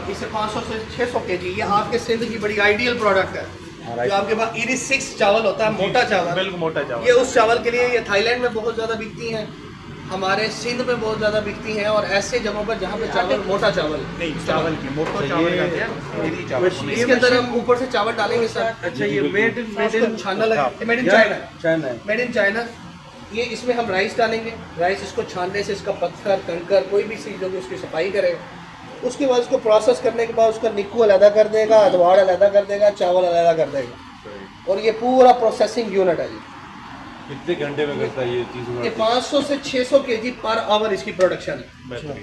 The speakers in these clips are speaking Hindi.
इसे 500 से 600 केजी। ये आपके सिंध की बड़ी आइडियल प्रोडक्ट है। जो आपके पास इरिस 6 चावल होता है, मोटा चावल, बिल्कुल मोटा चावल, ये उस चावल के लिए ये थाईलैंड में बहुत ज़्यादा बिकती हैं, हमारे सिंध में बहुत ज़्यादा बिकती हैं, और ऐसे जगहों पर जहाँ पे चावल मोटा चावल नहीं चावल की मोटो चावल कहते हैं, मेरी चावल। इसके अंदर हम ऊपर से चावल डालेंगे सर। अच्छा, ये मेड इन छानना लगा, मेड इन चाइना, चाइना है। Made in China. ये इसमें हम राइस डालेंगे, राइस इसको छानने से इसका पत्थर कंकर कोई भी चीज़ होगी उसकी सफाई करेगा। उसके बाद उसको प्रोसेस करने के बाद उसका निक्कू अलहदा कर देगा, अदवाड़ अलहदा कर देगा, चावल अलहदा कर देगा, और ये पूरा प्रोसेसिंग यूनिट है जी। कितने घंटे में करता है ये चीज़? ये 500 से 600 केजी पर आवर इसकी प्रोडक्शन है।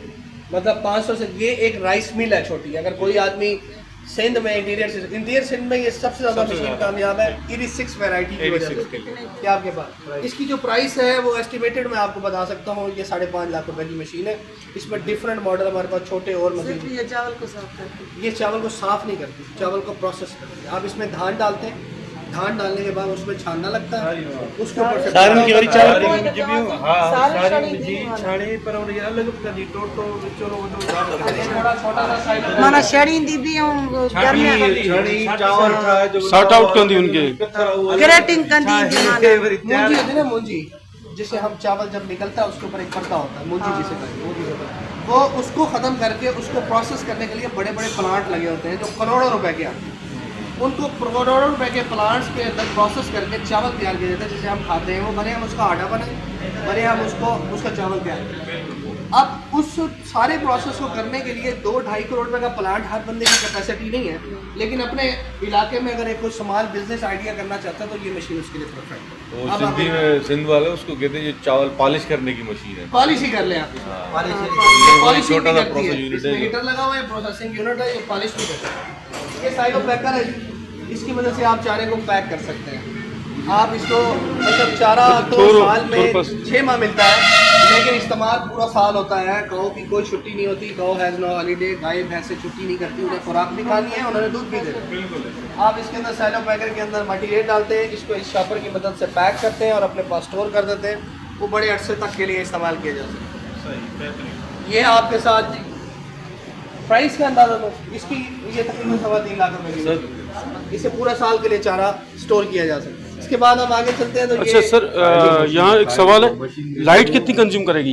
मतलब 500 से, ये एक राइस मिल है छोटी। अगर कोई आदमी सिंध में इंटीरियर सिंध में ये सबसे ज़्यादा मशीन कामयाब है इरिस 6 वैरायटी की वजह से। क्या आपके पास इसकी जो प्राइस है वो एस्टिमेटेड मैं आपको बता सकता हूँ, ये 5.5 लाख रुपए की मशीन है। इसमें डिफरेंट मॉडल हमारे पास छोटे और मशीन। ये चावल को साफ करती ये चावल को साफ नहीं करती, चावल को प्रोसेस करती है। आप इसमें धान डालते हैं, धान डालने के बाद उसमें छानना लगता है, उसके ऊपर से सारण की वाली चावल है। जी छाणे पर और ये अलग कदी टोटो चोरो थोड़ा छोटा सा साइड माना शड़ी दी भी हूं छड़ी चावल था जो सॉर्ट आउट कंदी उनके ग्रेटिंग कंदी मूंजी होती है ना, मूंजी जिसे हम चावल जब निकलता है उसके ऊपर एक पर्दा होता है, मूंजी जिसे कहते हैं, वो जिसे कहते हैं। वो उसको ख़त्म करके उसको प्रोसेस करने के लिए बड़े बड़े प्लांट लगे होते हैं जो करोड़ों रुपए के आते हैं। उनको करोड़ों रुपए के प्लांट्स के अंदर प्रोसेस करके चावल तैयार किया जाता है जिसे हम खाते हैं। वो भले हम उसका आटा बनाएं, भले हम उसका चावल तैयार करें। अब उस सारे प्रोसेस को करने के लिए 2-2.5 करोड़ रुपए का प्लांट हर बंदे की कैपेसिटी नहीं है, लेकिन अपने इलाके में अगर एक कोई स्मॉल बिजनेस आइडिया करना चाहता है तो ये मशीन उसके लिए परफेक्ट है। तो सिंधी में सिंध वाले उसको कहते हैं ये चावल पॉलिश करने की मशीन है। पॉलिश ही कर लें आप, पॉलिश छोटा सा करती प्रोसेस है। यूनिट इसमें है। हीटर लगा हुआ है, प्रोसेसिंग यूनिट है, ये पॉलिश भी करता है। ये साइलो पैकर है जी, इसकी वजह से आप चारे को पैक कर सकते हैं। आप इसको मतलब चारा तो साल में 6 माह मिलता है, लेकिन इस्तेमाल पूरा साल होता है। गौ की कोई छुट्टी नहीं होती, गौ हैज़ नो हॉलीडे। गाय भैंस से छुट्टी नहीं करती, उन्हें खुराक भी खानी है, उन्होंने दूध भी देना। आप इसके अंदर सैलो पैकर के अंदर मटीरियल डालते हैं, इसको इस शॉपर की मदद से पैक करते हैं और अपने पास स्टोर कर देते हैं। वो बड़े अरसे तक के लिए इस्तेमाल किया जा सकता है। ये आपके साथ प्राइस का अंदाजा दो, इसकी ये तकरीबन 3.25 लाख रुपए की, इसे पूरा साल के लिए चारा स्टोर किया जा सकता है। इसके बाद हम आगे चलते हैं तो अच्छा सर, यहाँ एक सवाल है, लाइट कितनी कंज्यूम करेगी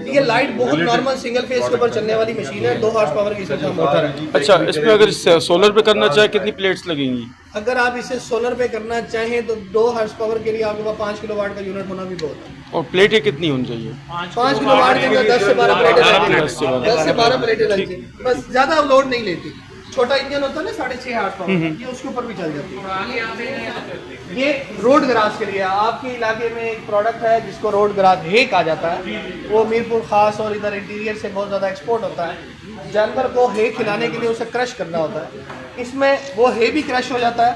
ये लाइट बहुत नॉर्मल सिंगल फेज के ऊपर चलने वाली मशीन है। 2 हॉर्स पावर की इसका मोटर है। अच्छा, इसमें अगर सोलर पे करना चाहे कितनी प्लेट्स लगेंगी? अगर आप इसे सोलर पे करना चाहें तो 2 हॉर्स पावर के लिए आपके पास 5 किलोवाट का यूनिट होना भी बहुत है। और प्लेटें कितनी होनी चाहिए? 5 किलोवाट के अंदर 10 से 12 प्लेटें लगती हैं, 10 से 12 प्लेटें लगती हैं, बस ज़्यादा लोड नहीं लेती। छोटा इंजन होता है ना 6.5 हॉर्स पावर, ये उसके ऊपर भी चल जाती है। ये रोड ग्रास के लिए आपके इलाके में एक प्रोडक्ट है जिसको रोड ग्रास हे कहा जाता है। वो मीरपुर खास और इधर इंटीरियर से बहुत ज़्यादा एक्सपोर्ट होता है। जानवर को हे खिलाने के लिए उसे क्रश करना होता है। इसमें वो हे भी क्रश हो जाता है,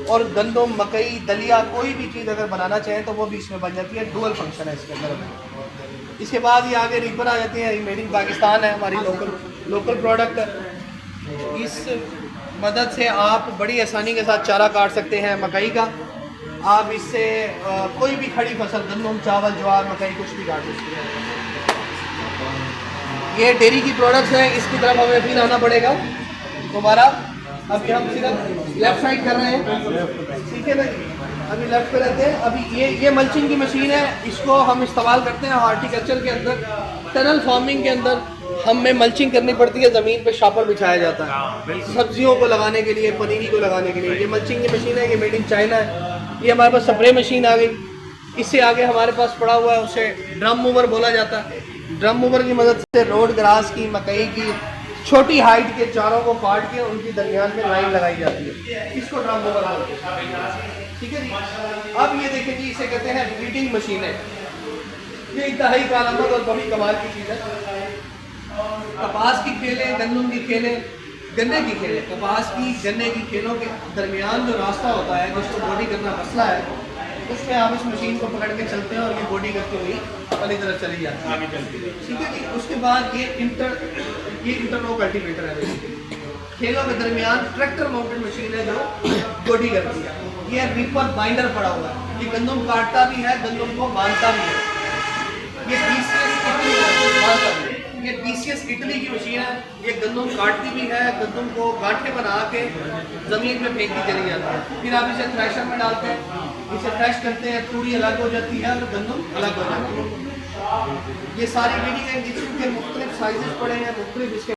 और गंदम, मकई, दलिया कोई भी चीज़ अगर बनाना चाहें तो वो भी इसमें बन जाती है। डुअल फंक्शन है इसके अंदर। इसके बाद ये आगे रीपर आ जाती है। मेड इन पाकिस्तान है, हमारी लोकल प्रोडक्ट है। इस मदद से आप बड़ी आसानी के साथ चारा काट सकते हैं मकई का। आप इससे कोई भी खड़ी फसल, गंदम, चावल, ज्वार, मकई कुछ भी काट सकते हैं। ये डेयरी की प्रोडक्ट्स हैं, इसकी तरफ हमें फिर आना पड़ेगा दोबारा। अभी हम सिर्फ लेफ्ट साइड कर रहे हैं, ठीक है ना जी? अभी लेफ्ट पे रहते हैं। अभी ये मल्चिंग की मशीन है, इसको हम इस्तेमाल करते हैं हॉर्टिकल्चर के अंदर। टनल फार्मिंग के अंदर हमें मल्चिंग करनी पड़ती है, ज़मीन पे शापर बिछाया जाता है सब्जियों को लगाने के लिए, पनीरी को लगाने के लिए। ये मल्चिंग की मशीन है, ये मेड इन चाइना है। ये हमारे पास स्प्रे मशीन आ गई। इससे आगे हमारे पास पड़ा हुआ है, उसे ड्रम मूवर बोला जाता है। ड्रम मूवर की मदद से रोड ग्रास की, मकई की छोटी हाइट के चारों को काट के उनकी दरमियान में लाइन लगाई जाती है, इसको ड्रम मूवर बोलते हैं। ठीक है जी। अब ये देखें जी, इसे कहते हैं ब्रीडिंग मशीन है। ये इंतहाई कारआमद और बड़ी कमाल की चीज़ है। कपास की खेलें, गंदम की खेलें, गन्ने की खेलें, कपास की, गन्ने की खेलों के दरमियान जो रास्ता होता है जिसको बॉडी करना मसला है, उसमें आप इस मशीन को पकड़ के चलते हैं और ये बॉडी करती हुई अपनी तरफ चली जाती है, आगे चलती है। ठीक है जी। उसके बाद ये इंटरनो कल्टीवेटर है। खेलों के दरमियान ट्रैक्टर माउंटेड मशीन है जो बॉडी करती है। ये रीपर बाइंडर पड़ा हुआ है, ये गंदम काटता भी है, गंदम को बांधता भी है। ये 20 से बांधता भी है। ये TCS इटली की मशीन है, ये गंदम काटती भी है, गंदम को गांठे बना के जमीन में फेंकती चली जाती है, फिर आप इसे थ्रेशर में डालते हैं, इसे थ्रेश करते हैं, तूड़ी अलग हो जाती है और गंदम अलग हो जाती है। ये सारी लीडिंग एंड के मुख्तलिफ साइजेस पड़े हैं, मुख्तलिफ इसके